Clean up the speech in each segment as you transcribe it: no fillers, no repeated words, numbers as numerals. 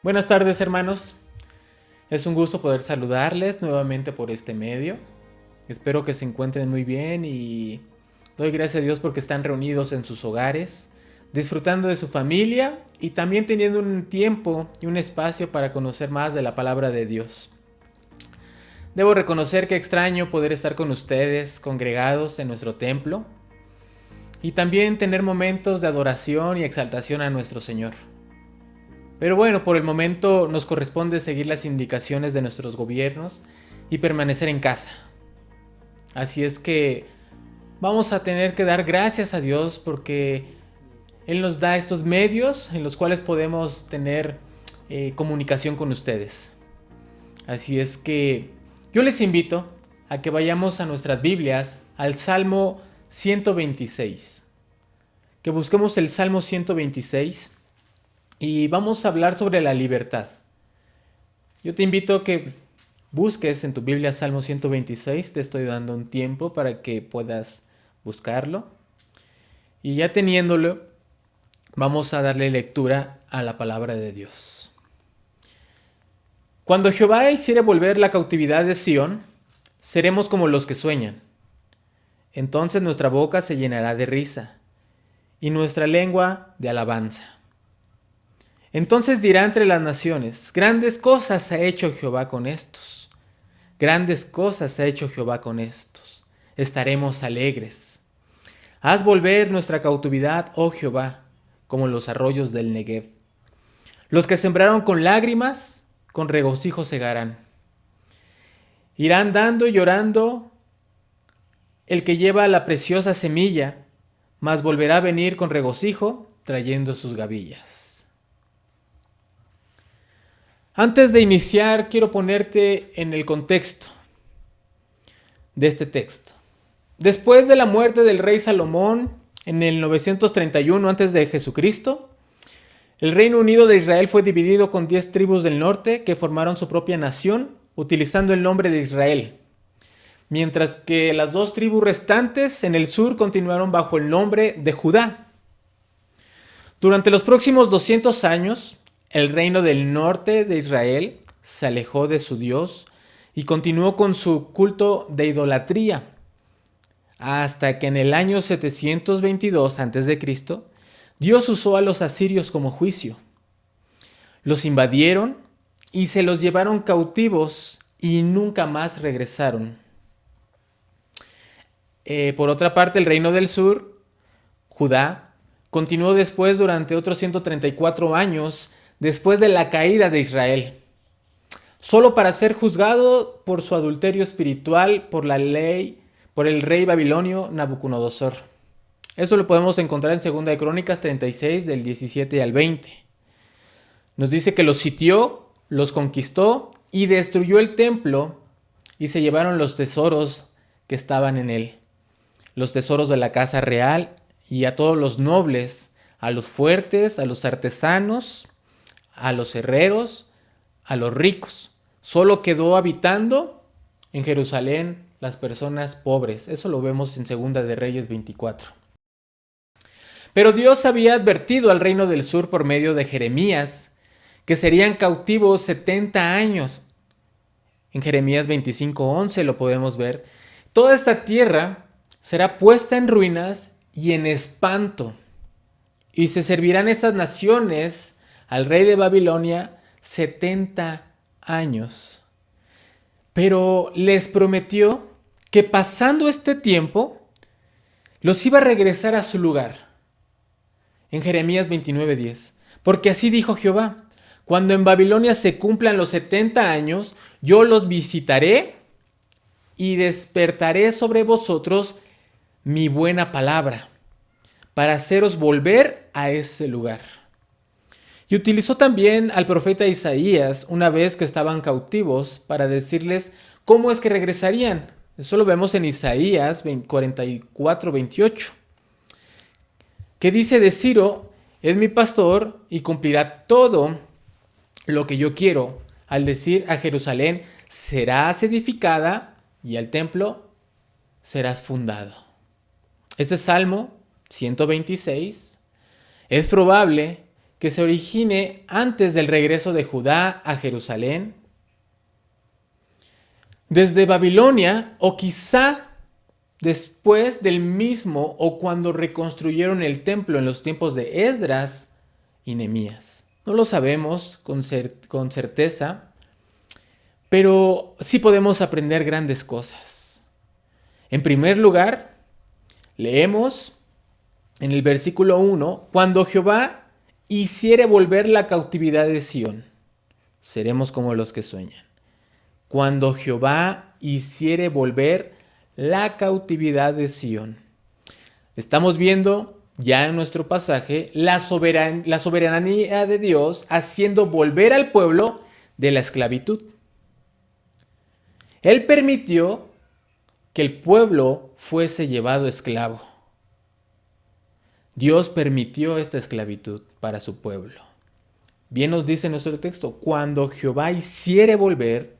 Buenas tardes, hermanos. Es un gusto poder saludarles nuevamente por este medio. Espero que se encuentren muy bien y doy gracias a Dios porque están reunidos en sus hogares, disfrutando de su familia y también teniendo un tiempo y un espacio para conocer más de la palabra de Dios. Debo reconocer que extraño poder estar con ustedes congregados en nuestro templo y también tener momentos de adoración y exaltación a nuestro Señor. Pero bueno, por el momento nos corresponde seguir las indicaciones de nuestros gobiernos y permanecer en casa. Así es que vamos a tener que dar gracias a Dios porque Él nos da estos medios en los cuales podemos tener comunicación con ustedes. Así es que yo les invito a que vayamos a nuestras Biblias al Salmo 126. Que busquemos el Salmo 126 y vamos a hablar sobre la libertad. Yo te invito a que busques en tu Biblia Salmo 126. Te estoy dando un tiempo para que puedas buscarlo. Y ya teniéndolo, vamos a darle lectura a la palabra de Dios. Cuando Jehová hiciere volver la cautividad de Sión, seremos como los que sueñan. Entonces nuestra boca se llenará de risa y nuestra lengua de alabanza. Entonces dirá entre las naciones: grandes cosas ha hecho Jehová con estos. Grandes cosas ha hecho Jehová con estos. Estaremos alegres. Haz volver nuestra cautividad, oh Jehová, como los arroyos del Negev. Los que sembraron con lágrimas, con regocijo segarán. Irán dando y llorando el que lleva la preciosa semilla, mas volverá a venir con regocijo, trayendo sus gavillas. Antes de iniciar, quiero ponerte en el contexto de este texto. Después de la muerte del rey Salomón en el 931 antes de Jesucristo, el Reino Unido de Israel fue dividido con 10 tribus del norte que formaron su propia nación utilizando el nombre de Israel, mientras que las 2 tribus restantes en el sur continuaron bajo el nombre de Judá. Durante los próximos 200 años, el reino del norte de Israel se alejó de su Dios y continuó con su culto de idolatría, hasta que en el año 722 a.C., Dios usó a los asirios como juicio. Los invadieron y se los llevaron cautivos y nunca más regresaron. Por otra parte, el reino del sur, Judá, continuó después durante otros 134 años después de la caída de Israel, solo para ser juzgado por su adulterio espiritual por el rey babilonio Nabucodonosor. Eso lo podemos encontrar en 2 de Crónicas 36 del 17 al 20. Nos dice que los sitió, los conquistó y destruyó el templo y se llevaron los tesoros que estaban en él, los tesoros de la casa real y a todos los nobles, a los fuertes, a los artesanos, a los herreros, a los ricos. Solo quedó habitando en Jerusalén las personas pobres. Eso lo vemos en 2 de Reyes 24. Pero Dios había advertido al reino del sur por medio de Jeremías que serían cautivos 70 años. En Jeremías 25:11 lo podemos ver. Toda esta tierra será puesta en ruinas y en espanto, y se servirán estas naciones al rey de Babilonia 70 años. Pero les prometió que pasando este tiempo los iba a regresar a su lugar. En Jeremías 29:10, porque así dijo Jehová: cuando en Babilonia se cumplan los 70 años, yo los visitaré y despertaré sobre vosotros mi buena palabra, para haceros volver a ese lugar. Y utilizó también al profeta Isaías una vez que estaban cautivos para decirles cómo es que regresarían. Eso lo vemos en Isaías 44:28. Que dice de Ciro: es mi pastor y cumplirá todo lo que yo quiero, al decir a Jerusalén: serás edificada, y al templo serás fundado. Este Salmo 126 es probable que se origine antes del regreso de Judá a Jerusalén, desde Babilonia, o quizá después del mismo o cuando reconstruyeron el templo en los tiempos de Esdras y Nehemías. No lo sabemos con certeza, pero sí podemos aprender grandes cosas. En primer lugar, leemos en el versículo 1, cuando Jehová hiciere volver la cautividad de Sión, seremos como los que sueñan. Cuando Jehová hiciere volver la cautividad de Sión. Estamos viendo ya en nuestro pasaje la soberanía de Dios haciendo volver al pueblo de la esclavitud. Él permitió que el pueblo fuese llevado esclavo. Dios permitió esta esclavitud para su pueblo. Bien nos dice nuestro texto, cuando Jehová hiciere volver,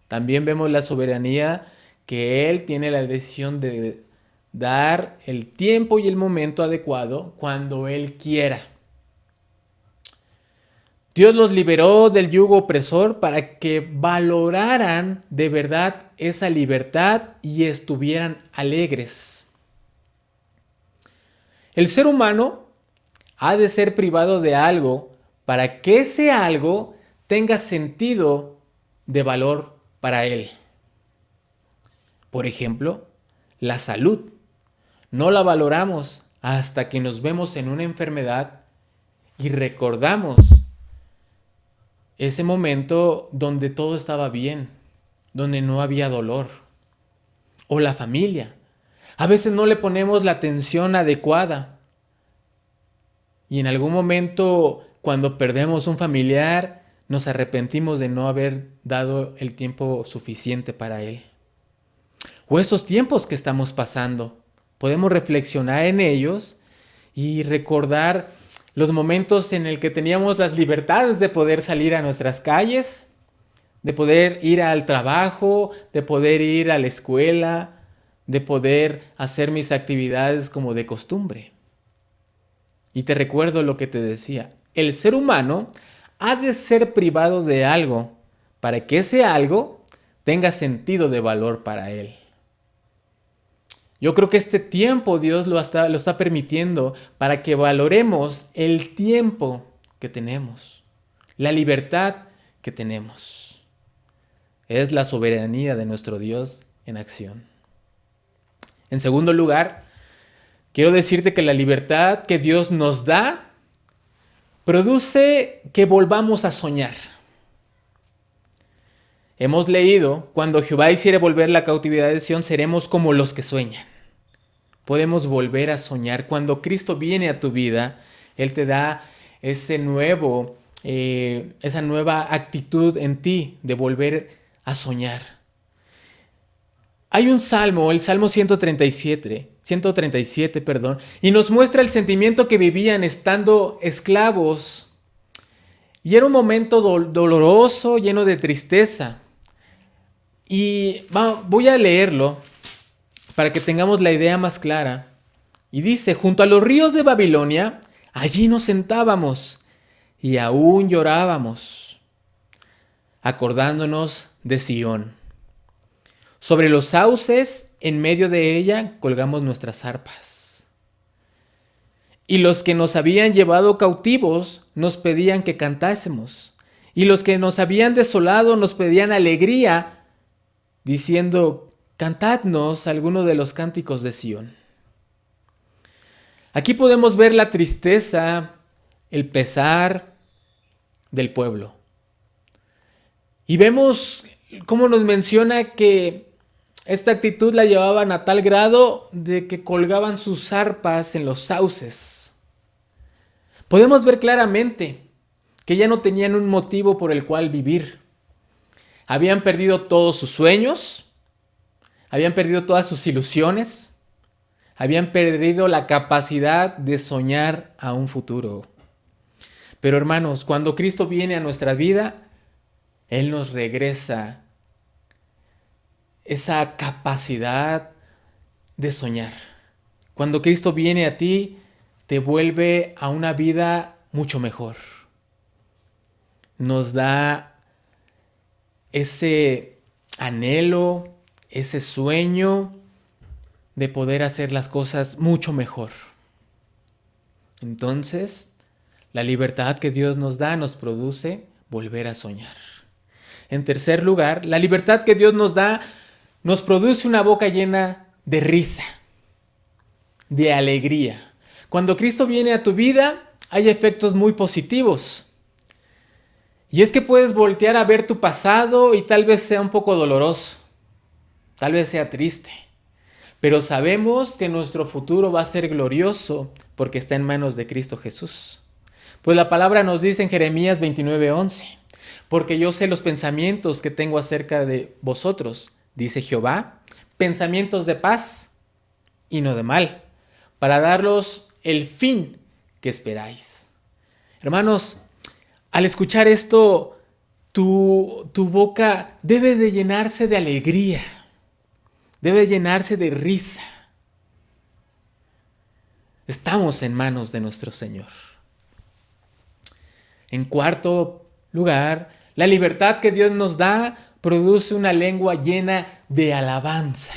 también vemos la soberanía que Él tiene la decisión de dar el tiempo y el momento adecuado cuando Él quiera. Dios los liberó del yugo opresor para que valoraran de verdad esa libertad y estuvieran alegres. El ser humano ha de ser privado de algo para que ese algo tenga sentido de valor para él. Por ejemplo, la salud. No la valoramos hasta que nos vemos en una enfermedad y recordamos ese momento donde todo estaba bien, donde no había dolor. O la familia. A veces no le ponemos la atención adecuada. Y en algún momento, cuando perdemos un familiar, nos arrepentimos de no haber dado el tiempo suficiente para él. O estos tiempos que estamos pasando. Podemos reflexionar en ellos y recordar los momentos en el que teníamos las libertades de poder salir a nuestras calles, de poder ir al trabajo, de poder ir a la escuela, de poder hacer mis actividades como de costumbre. Y te recuerdo lo que te decía, el ser humano ha de ser privado de algo para que ese algo tenga sentido de valor para él. Yo creo que este tiempo Dios lo está permitiendo para que valoremos el tiempo que tenemos, la libertad que tenemos. Es la soberanía de nuestro Dios en acción. En segundo lugar, quiero decirte que la libertad que Dios nos da produce que volvamos a soñar. Hemos leído, cuando Jehová hiciere volver la cautividad de Sión, seremos como los que sueñan. Podemos volver a soñar. Cuando Cristo viene a tu vida, Él te da esa nueva actitud en ti de volver a soñar. Hay un salmo, el Salmo 137, y nos muestra el sentimiento que vivían estando esclavos. Y era un momento doloroso, lleno de tristeza. Y voy a leerlo para que tengamos la idea más clara. Y dice, junto a los ríos de Babilonia, allí nos sentábamos y aún llorábamos, acordándonos de Sión. Sobre los sauces, en medio de ella, colgamos nuestras arpas. Y los que nos habían llevado cautivos nos pedían que cantásemos. Y los que nos habían desolado nos pedían alegría, diciendo, cantadnos alguno de los cánticos de Sión. Aquí podemos ver la tristeza, el pesar del pueblo. Y vemos cómo nos menciona que esta actitud la llevaban a tal grado de que colgaban sus arpas en los sauces. Podemos ver claramente que ya no tenían un motivo por el cual vivir. Habían perdido todos sus sueños, habían perdido todas sus ilusiones, habían perdido la capacidad de soñar a un futuro. Pero hermanos, cuando Cristo viene a nuestra vida, Él nos regresa esa capacidad de soñar. Cuando Cristo viene a ti, te vuelve a una vida mucho mejor. nos da ese anhelo, ese sueño de poder hacer las cosas mucho mejor. Entonces, la libertad que Dios nos da nos produce volver a soñar. En tercer lugar, la libertad que Dios nos da nos produce una boca llena de risa, de alegría. Cuando Cristo viene a tu vida, hay efectos muy positivos. Y es que puedes voltear a ver tu pasado y tal vez sea un poco doloroso, tal vez sea triste. Pero sabemos que nuestro futuro va a ser glorioso porque está en manos de Cristo Jesús. Pues la palabra nos dice en Jeremías 29:11, porque yo sé los pensamientos que tengo acerca de vosotros, dice Jehová, pensamientos de paz y no de mal, para daros el fin que esperáis. Hermanos, al escuchar esto, tu boca debe de llenarse de alegría. Debe llenarse de risa. Estamos en manos de nuestro Señor. En cuarto lugar, la libertad que Dios nos da produce una lengua llena de alabanza.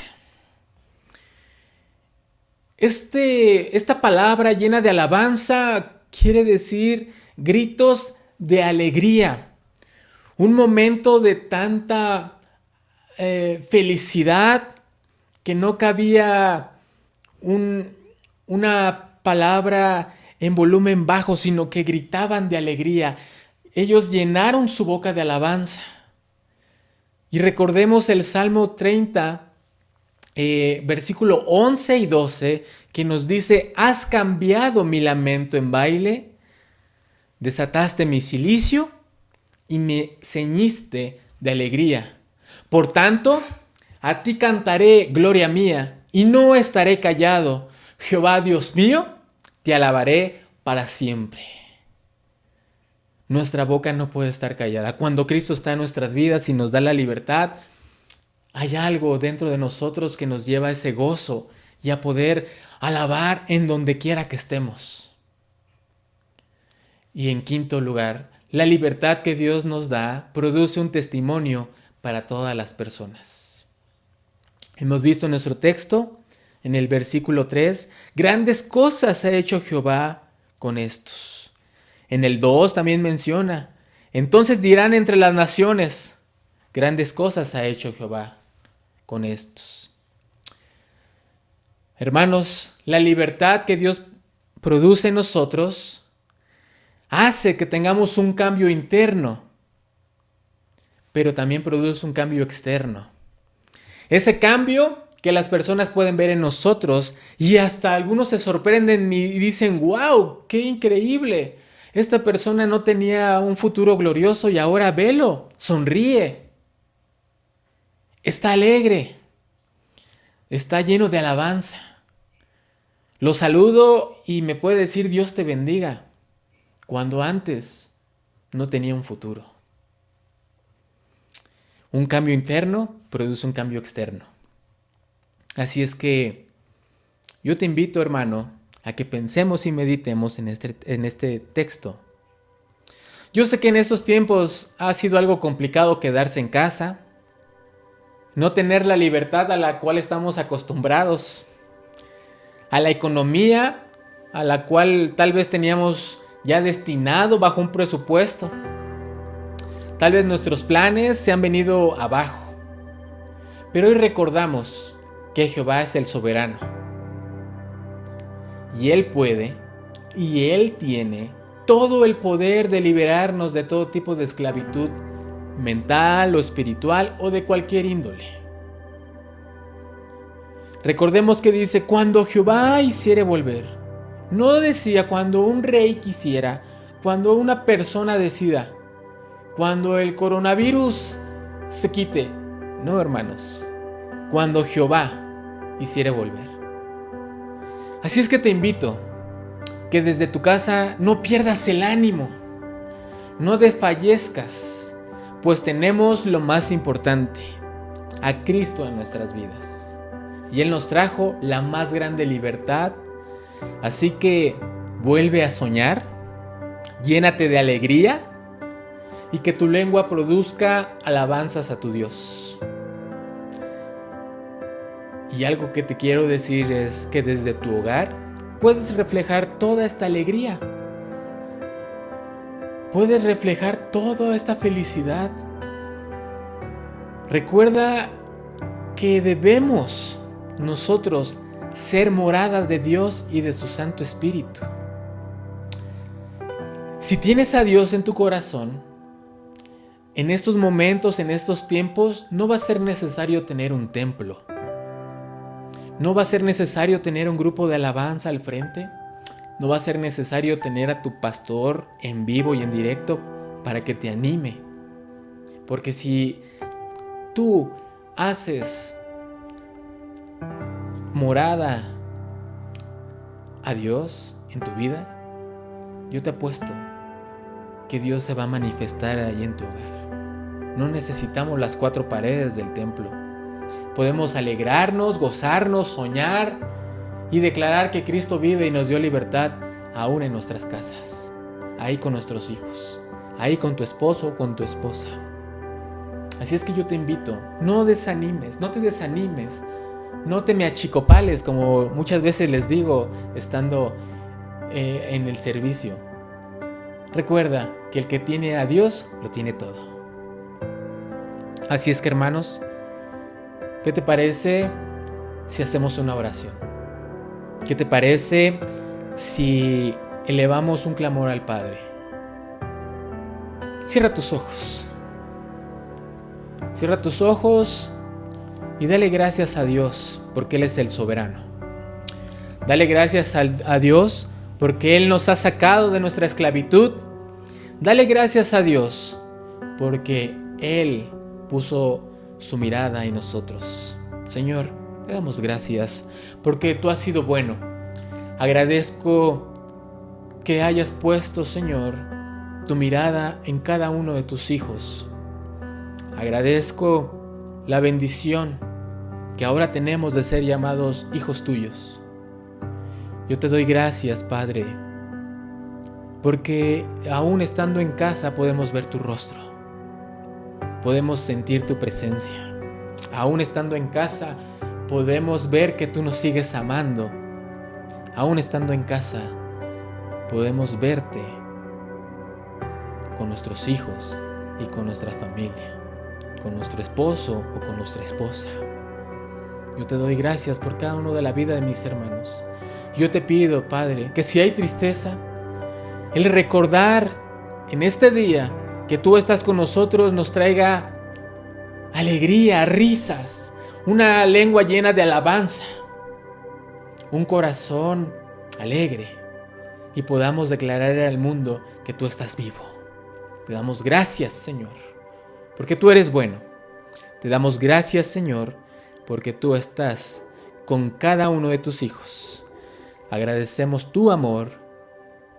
Esta palabra llena de alabanza quiere decir gritos de alegría. Un momento de tanta felicidad que no cabía una palabra en volumen bajo, sino que gritaban de alegría. Ellos llenaron su boca de alabanza. Y recordemos el Salmo 30, versículo 11 y 12, que nos dice: has cambiado mi lamento en baile, desataste mi cilicio y me ceñiste de alegría. Por tanto, a ti cantaré, gloria mía, y no estaré callado. Jehová Dios mío, te alabaré para siempre. Nuestra boca no puede estar callada. Cuando Cristo está en nuestras vidas y nos da la libertad, hay algo dentro de nosotros que nos lleva a ese gozo y a poder alabar en donde quiera que estemos. Y en quinto lugar, la libertad que Dios nos da produce un testimonio para todas las personas. Hemos visto en nuestro texto, en el versículo 3, grandes cosas ha hecho Jehová con estos. En el 2 también menciona, entonces dirán entre las naciones, grandes cosas ha hecho Jehová con estos. Hermanos, la libertad que Dios produce en nosotros hace que tengamos un cambio interno, pero también produce un cambio externo. Ese cambio que las personas pueden ver en nosotros y hasta algunos se sorprenden y dicen: ¡wow! ¡Qué increíble! Esta persona no tenía un futuro glorioso y ahora velo, sonríe, está alegre, está lleno de alabanza. Lo saludo y me puede decir: Dios te bendiga, cuando antes no tenía un futuro. Un cambio interno produce un cambio externo. Así es que yo te invito, hermano, a que pensemos y meditemos en este texto. Yo sé que en estos tiempos ha sido algo complicado quedarse en casa, no tener la libertad a la cual estamos acostumbrados, a la economía a la cual tal vez teníamos ya destinado bajo un presupuesto. Tal vez nuestros planes se han venido abajo, pero hoy recordamos que Jehová es el soberano. Y Él puede, y Él tiene todo el poder de liberarnos de todo tipo de esclavitud mental o espiritual o de cualquier índole. Recordemos que dice: cuando Jehová hiciere volver. No decía cuando un rey quisiera, cuando una persona decida, cuando el coronavirus se quite. No, hermanos, cuando Jehová hiciere volver. Así es que te invito que desde tu casa no pierdas el ánimo, no desfallezcas, pues tenemos lo más importante, a Cristo en nuestras vidas. Y Él nos trajo la más grande libertad. Así que vuelve a soñar, llénate de alegría y que tu lengua produzca alabanzas a tu Dios. Y algo que te quiero decir es que desde tu hogar puedes reflejar toda esta alegría. Puedes reflejar toda esta felicidad. Recuerda que debemos nosotros ser morada de Dios y de su Santo Espíritu. Si tienes a Dios en tu corazón, en estos momentos, en estos tiempos, no va a ser necesario tener un templo. No va a ser necesario tener un grupo de alabanza al frente. No va a ser necesario tener a tu pastor en vivo y en directo para que te anime. Porque si tú haces morada a Dios en tu vida, yo te apuesto que Dios se va a manifestar ahí en tu hogar. No necesitamos las 4 paredes del templo. Podemos alegrarnos, gozarnos, soñar y declarar que Cristo vive y nos dio libertad aún en nuestras casas, ahí con nuestros hijos, ahí con tu esposo o con tu esposa. Así es que yo te invito, no desanimes, no te desanimes, no te me achicopales como muchas veces les digo estando en el servicio. Recuerda que el que tiene a Dios lo tiene todo. Así es que hermanos, ¿qué te parece si hacemos una oración? ¿Qué te parece si elevamos un clamor al Padre? Cierra tus ojos. Cierra tus ojos y dale gracias a Dios porque Él es el soberano. Dale gracias a Dios porque Él nos ha sacado de nuestra esclavitud. Dale gracias a Dios porque Él puso su mirada en nosotros. Señor, te damos gracias porque tú has sido bueno. Agradezco que hayas puesto, Señor, tu mirada en cada uno de tus hijos. Agradezco la bendición que ahora tenemos de ser llamados hijos tuyos. Yo te doy gracias, Padre, porque aún estando en casa podemos ver tu rostro. Podemos sentir tu presencia. Aún estando en casa podemos ver que tú nos sigues amando. Aún estando en casa podemos verte con nuestros hijos y con nuestra familia, con nuestro esposo o con nuestra esposa. Yo te doy gracias por cada uno de la vida de mis hermanos. Yo te pido, Padre, que si hay tristeza, el recordar en este día que tú estás con nosotros nos traiga alegría, risas, una lengua llena de alabanza, un corazón alegre y podamos declarar al mundo que tú estás vivo. Te damos gracias, Señor, porque tú eres bueno. Te damos gracias, Señor, porque tú estás con cada uno de tus hijos. Agradecemos tu amor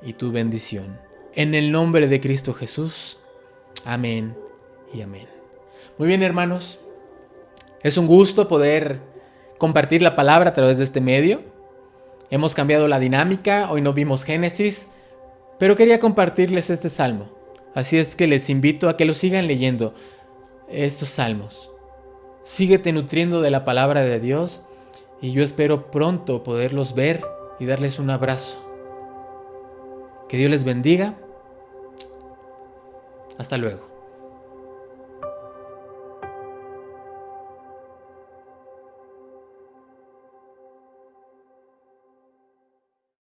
y tu bendición. En el nombre de Cristo Jesús. Amén y amén. Muy bien, hermanos. Es un gusto poder compartir la palabra a través de este medio. Hemos cambiado la dinámica. Hoy no vimos Génesis, pero quería compartirles este salmo. Así es que les invito a que lo sigan leyendo, estos salmos. Síguete nutriendo de la palabra de Dios y yo espero pronto poderlos ver y darles un abrazo. Que Dios les bendiga. Hasta luego.